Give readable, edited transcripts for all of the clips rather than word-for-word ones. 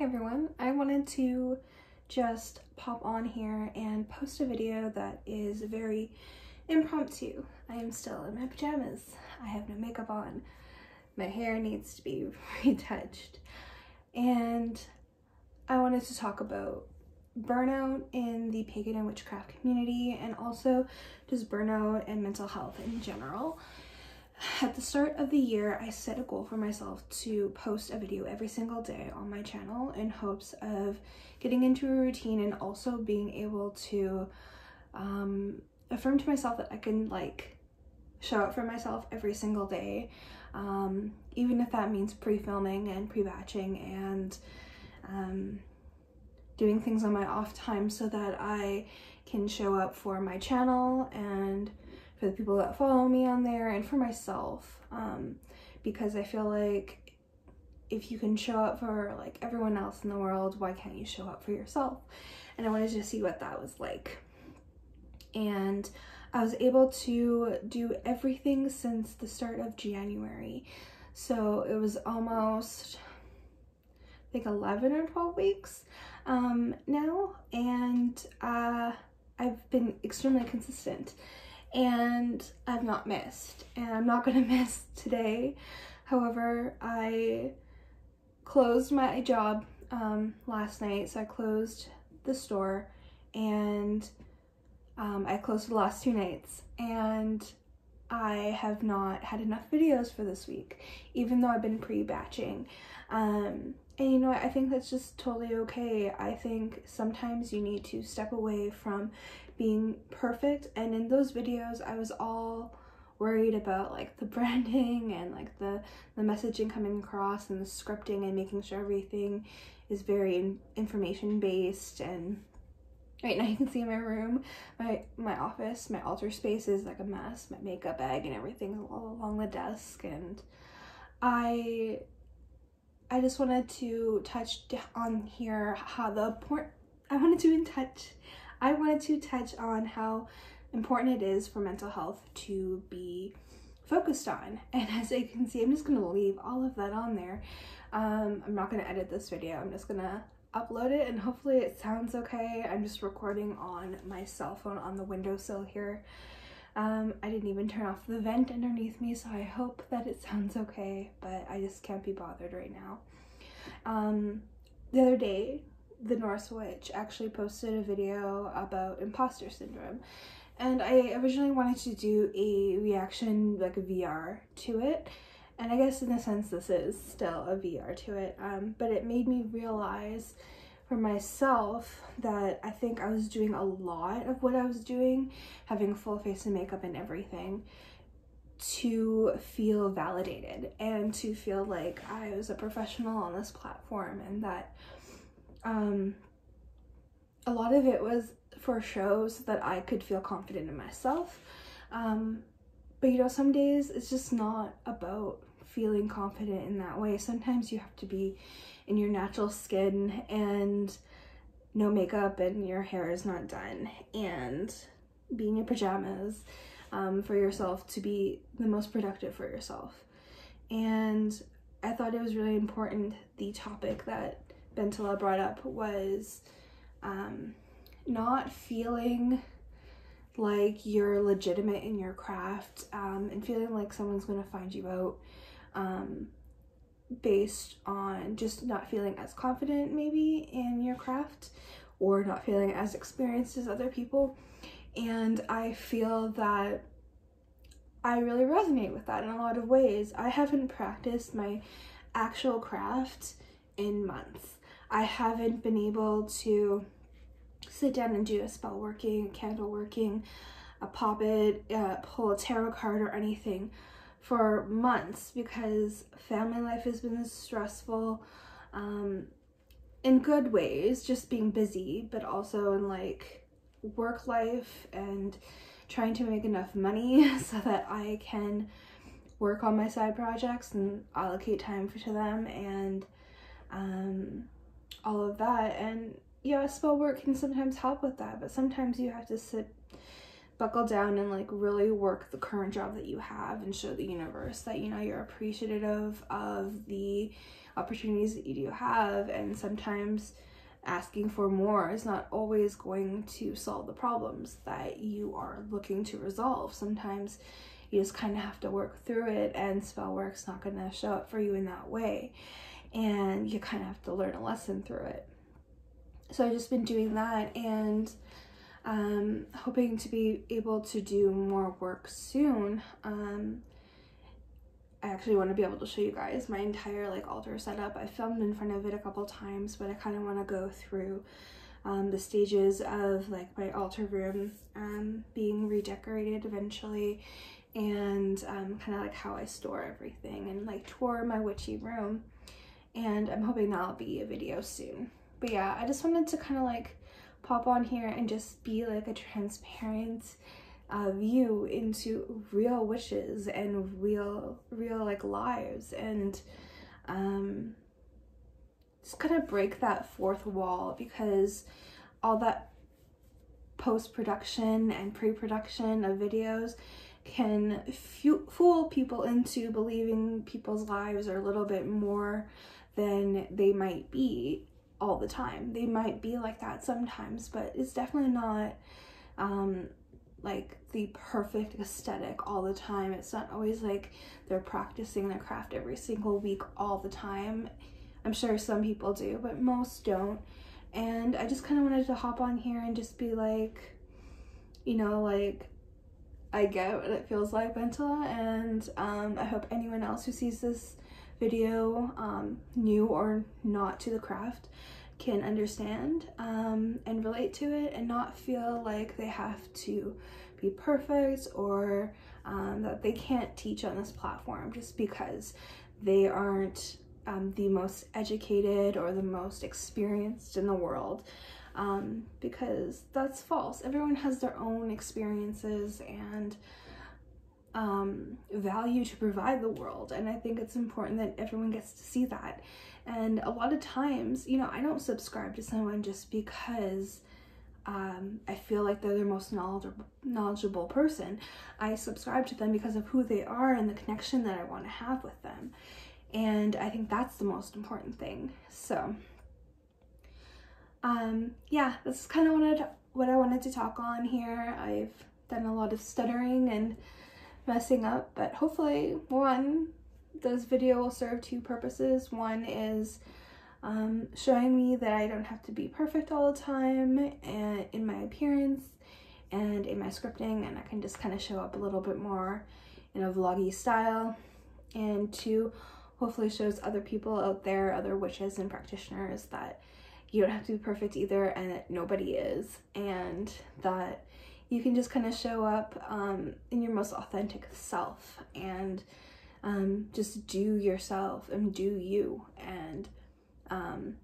everyone, I wanted to just pop on here and post a video that is very impromptu. I am still in my pajamas. I have no makeup on. My hair needs to be retouched. And I wanted to talk about burnout in the pagan and witchcraft community, and also just burnout and mental health in general. At the start of the year, I set a goal for myself to post a video every single day on my channel in hopes of getting into a routine and also being able to affirm to myself that I can show up for myself every single day, even if that means pre-filming and pre-batching and doing things on my off time so that I can show up for my channel and for the people that follow me on there and for myself, because I feel like if you can show up for everyone else in the world, why can't you show up for yourself? And I wanted to see what that was like. And I was able to do everything since the start of January. So it was almost 11 or 12 weeks now, and I've been extremely consistent. And I've not missed, and I'm not gonna miss today. However, I closed my job last night, so I closed the store, and I closed for the last 2 nights, and I have not had enough videos for this week, even though I've been pre-batching. And you know what, I think that's just totally okay. I think sometimes you need to step away from being perfect, and in those videos I was all worried about the branding and the messaging coming across and the scripting and making sure everything is very information based. And right now you can see in my room, my office, my altar space is a mess. My makeup bag and everything is all along the desk, and I just wanted to touch on here how I wanted to touch on how important it is for mental health to be focused on. And as you can see, I'm just going to leave all of that on there. I'm not going to edit this video. I'm just going to upload it, and hopefully it sounds okay. I'm just recording on my cell phone on the windowsill here. I didn't even turn off the vent underneath me, so I hope that it sounds okay, but I just can't be bothered right now. The other day, The Norse Witch actually posted a video about Imposter Syndrome, and I originally wanted to do a reaction, a VR to it, and I guess in a sense this is still a VR to it, but it made me realize for myself that I think I was doing a lot of what I was doing, having full face and makeup and everything, to feel validated and to feel like I was a professional on this platform, and that a lot of it was for shows that I could feel confident in myself. But you know, some days it's just not about feeling confident in that way. Sometimes you have to be in your natural skin and no makeup and your hair is not done and be in your pajamas for yourself to be the most productive for yourself. And I thought it was really important. The topic that Bentala brought up was not feeling like you're legitimate in your craft, and feeling like someone's going to find you out based on just not feeling as confident maybe in your craft, or not feeling as experienced as other people. And I feel that I really resonate with that in a lot of ways. I haven't practiced my actual craft in months. I haven't been able to sit down and do a spell working, a candle working, a poppet, pull a tarot card or anything for months, because family life has been stressful, in good ways, just being busy, but also in work life and trying to make enough money so that I can work on my side projects and allocate time to them, and all of that. And yeah, spell work can sometimes help with that, but sometimes you have to sit buckle down and like really work the current job that you have and show the universe that, you know, you're appreciative of the opportunities that you do have. And sometimes asking for more is not always going to solve the problems that you are looking to resolve. Sometimes you just kind of have to work through it, and spell work's not going to show up for you in that way, and you kind of have to learn a lesson through it. So I've just been doing that, and hoping to be able to do more work soon. I actually want to be able to show you guys my entire like altar setup. I filmed in front of it a couple times, but I kind of want to go through the stages of like my altar room being redecorated eventually, and kind of like how I store everything, and like tour my witchy room. And I'm hoping that'll be a video soon. But yeah, I just wanted to kind of like pop on here and just be like a transparent view into real witches and real like lives, and just kind of break that fourth wall, because all that post-production and pre-production of videos can fool people into believing people's lives are a little bit more than they might be all the time. They might be like that sometimes, but it's definitely not like the perfect aesthetic all the time. It's not always like they're practicing their craft every single week all the time. I'm sure some people do, but most don't. And I just kind of wanted to hop on here and just be like, you know, like, I get what it feels like, Bentala, and I hope anyone else who sees this video, new or not to the craft, can understand and relate to it, and not feel like they have to be perfect, or that they can't teach on this platform just because they aren't the most educated or the most experienced in the world, because that's false. Everyone has their own experiences and value to provide the world, and I think it's important that everyone gets to see that. And a lot of times, you know, I don't subscribe to someone just because I feel like they're the most knowledgeable person. I subscribe to them because of who they are and the connection that I want to have with them, and I think that's the most important thing. So yeah, this is kind of what I wanted to talk on here. I've done a lot of stuttering and messing up, but hopefully, one, this video will serve two purposes. One is showing me that I don't have to be perfect all the time, and in my appearance and in my scripting, and I can just kind of show up a little bit more in a vloggy style. And two, hopefully shows other people out there, other witches and practitioners, that you don't have to be perfect either, and that nobody is, and that you can just kind of show up in your most authentic self, and just do yourself and do you. And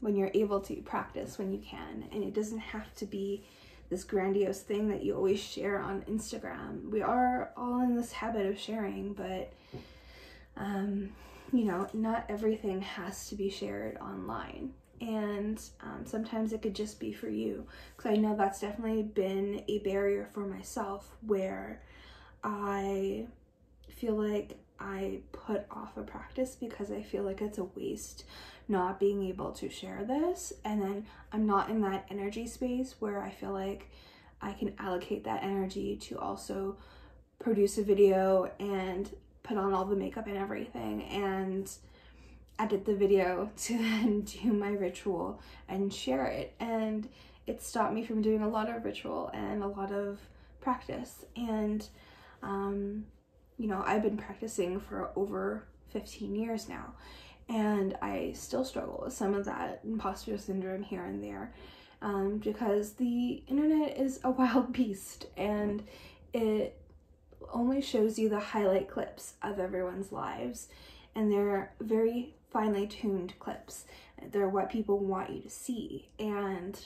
when you're able to practice when you can, and it doesn't have to be this grandiose thing that you always share on Instagram. We are all in this habit of sharing, but you know, not everything has to be shared online. And sometimes it could just be for you, because I know that's definitely been a barrier for myself, where I feel like I put off a practice because I feel like it's a waste not being able to share this, and then I'm not in that energy space where I feel like I can allocate that energy to also produce a video and put on all the makeup and everything and edit the video to then do my ritual and share it. And it stopped me from doing a lot of ritual and a lot of practice. And you know, I've been practicing for over 15 years now, and I still struggle with some of that imposter syndrome here and there, because the internet is a wild beast, and it only shows you the highlight clips of everyone's lives, and they're very finely tuned clips. They're what people want you to see, and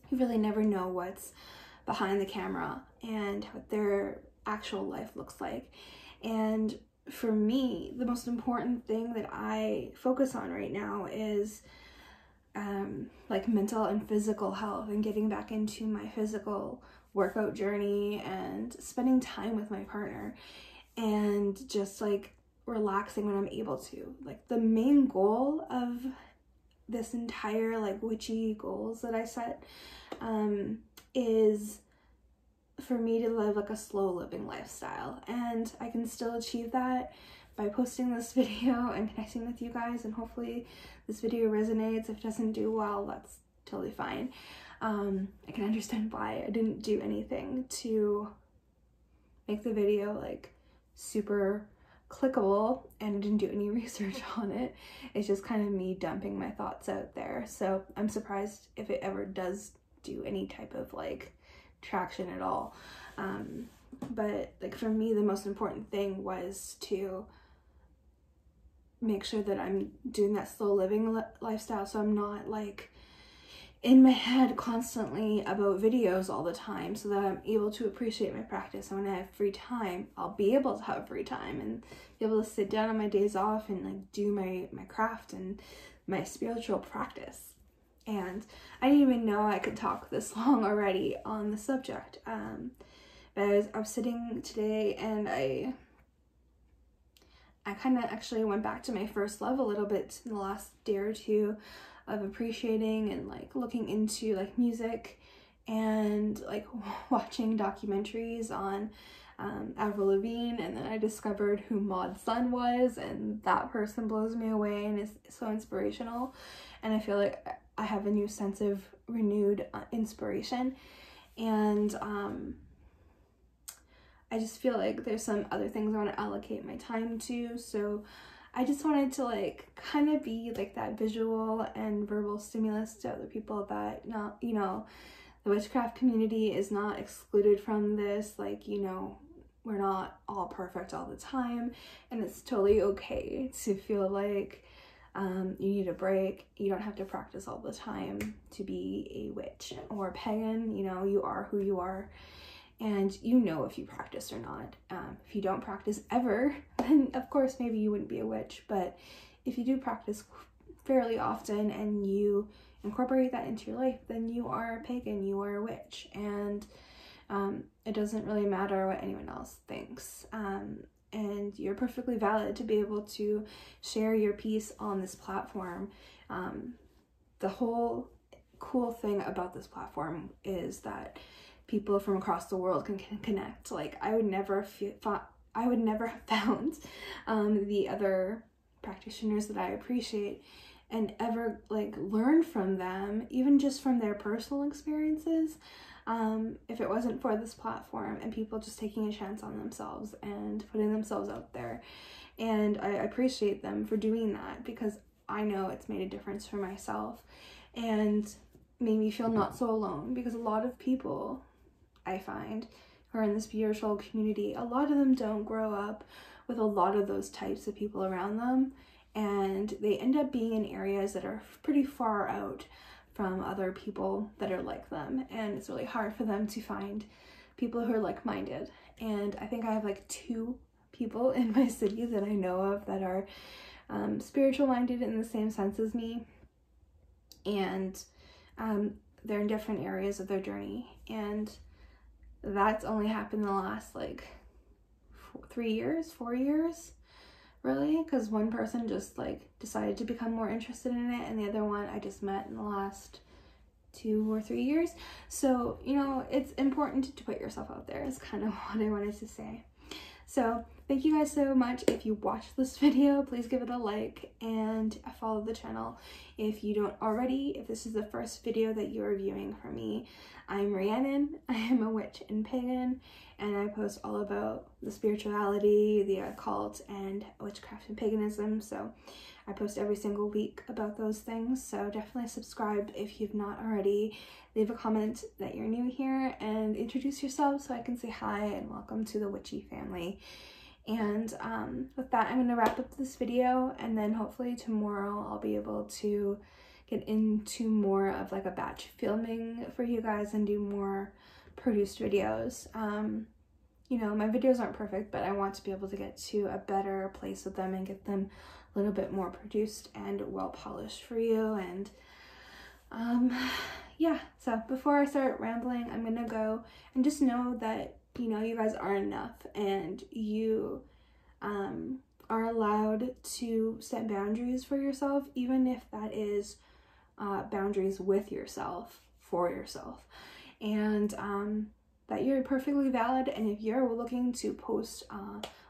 you really never know what's behind the camera and what their actual life looks like. And for me, the most important thing that I focus on right now is like mental and physical health, and getting back into my physical workout journey and spending time with my partner and just like relaxing when I'm able to. Like the main goal of this entire like witchy goals that I set is for me to live like a slow living lifestyle, and I can still achieve that by posting this video and connecting with you guys, and hopefully this video resonates. If it doesn't do well, that's totally fine. I can understand why I didn't do anything to make the video like super clickable, and I didn't do any research on it. It's just kind of me dumping my thoughts out there, so I'm surprised if it ever does do any type of like traction at all. But like for me, the most important thing was to make sure that I'm doing that slow living lifestyle, so I'm not like in my head constantly about videos all the time, so that I'm able to appreciate my practice. And when I have free time, I'll be able to have free time and be able to sit down on my days off and like do my craft and my spiritual practice. And I didn't even know I could talk this long already on the subject. But I was sitting today, and I kind of actually went back to my first love a little bit in the last day or two of appreciating and like looking into like music and like watching documentaries on Avril Lavigne, and then I discovered who Maud Sun was, and that person blows me away and is so inspirational, and I feel like I have a new sense of renewed inspiration. And I just feel like there's some other things I want to allocate my time to, so I just wanted to like kind of be like that visual and verbal stimulus to other people, that not, you know, the witchcraft community is not excluded from this. Like, you know, we're not all perfect all the time, and it's totally okay to feel like you need a break. You don't have to practice all the time to be a witch or a pagan. You know, you are who you are, and you know if you practice or not. If you don't practice ever, then of course maybe you wouldn't be a witch, but if you do practice fairly often and you incorporate that into your life, then you are a pagan, you are a witch, and it doesn't really matter what anyone else thinks. And you're perfectly valid to be able to share your piece on this platform. The whole cool thing about this platform is that people from across the world can connect. Like I would never have found the other practitioners that I appreciate and ever like learn from them, even just from their personal experiences, if it wasn't for this platform and people just taking a chance on themselves and putting themselves out there. And I appreciate them for doing that, because I know it's made a difference for myself and made me feel not so alone, because a lot of people I find who are in the spiritual community, a lot of them don't grow up with a lot of those types of people around them, and they end up being in areas that are pretty far out from other people that are like them, and it's really hard for them to find people who are like-minded. And I think I have like 2 people in my city that I know of that are spiritual minded in the same sense as me, and they're in different areas of their journey, and that's only happened in the last like 4 years really, because one person just like decided to become more interested in it, and the other one I just met in the last 2 or 3 years. So, you know, it's important to put yourself out there is kind of what I wanted to say. So thank you guys so much. If you watched this video, please give it a like and follow the channel if you don't already. If this is the first video that you're viewing from me, I'm Rhiannon. I am a witch and pagan, and I post all about the spirituality, the occult, and witchcraft and paganism. So I post every single week about those things. So definitely subscribe if you've not already. Leave a comment that you're new here and introduce yourself so I can say hi and welcome to the witchy family. And with that, I'm going to wrap up this video, and then hopefully tomorrow I'll be able to get into more of like a batch filming for you guys and do more produced videos. You know, my videos aren't perfect, but I want to be able to get to a better place with them and get them a little bit more produced and well polished for you. And Yeah, so before I start rambling, I'm gonna go and just know that, you know, you guys are enough, and you are allowed to set boundaries for yourself, even if that is boundaries with yourself, for yourself, and that you're perfectly valid. And if you're looking to post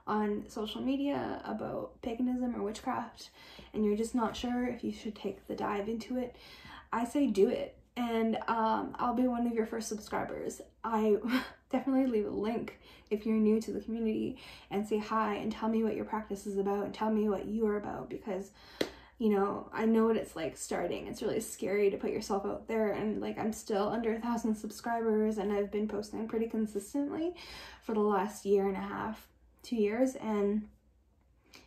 on social media about paganism or witchcraft and you're just not sure if you should take the dive into it, I say do it, and I'll be one of your first subscribers. I definitely leave a link if you're new to the community, and say hi and tell me what your practice is about and tell me what you are about, because, you know, I know what it's like starting. It's really scary to put yourself out there, and like, I'm still under 1,000 subscribers and I've been posting pretty consistently for the last 1.5 to 2 years, and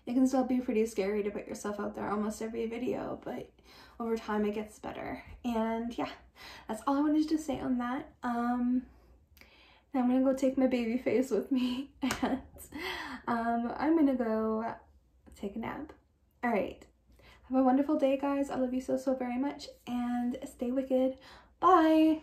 it can still be pretty scary to put yourself out there almost every video, but over time it gets better. And yeah, that's all I wanted to say on that. Now I'm gonna go take my baby face with me, and I'm gonna go take a nap. All right, have a wonderful day, guys. I love you so very much, and stay wicked. Bye.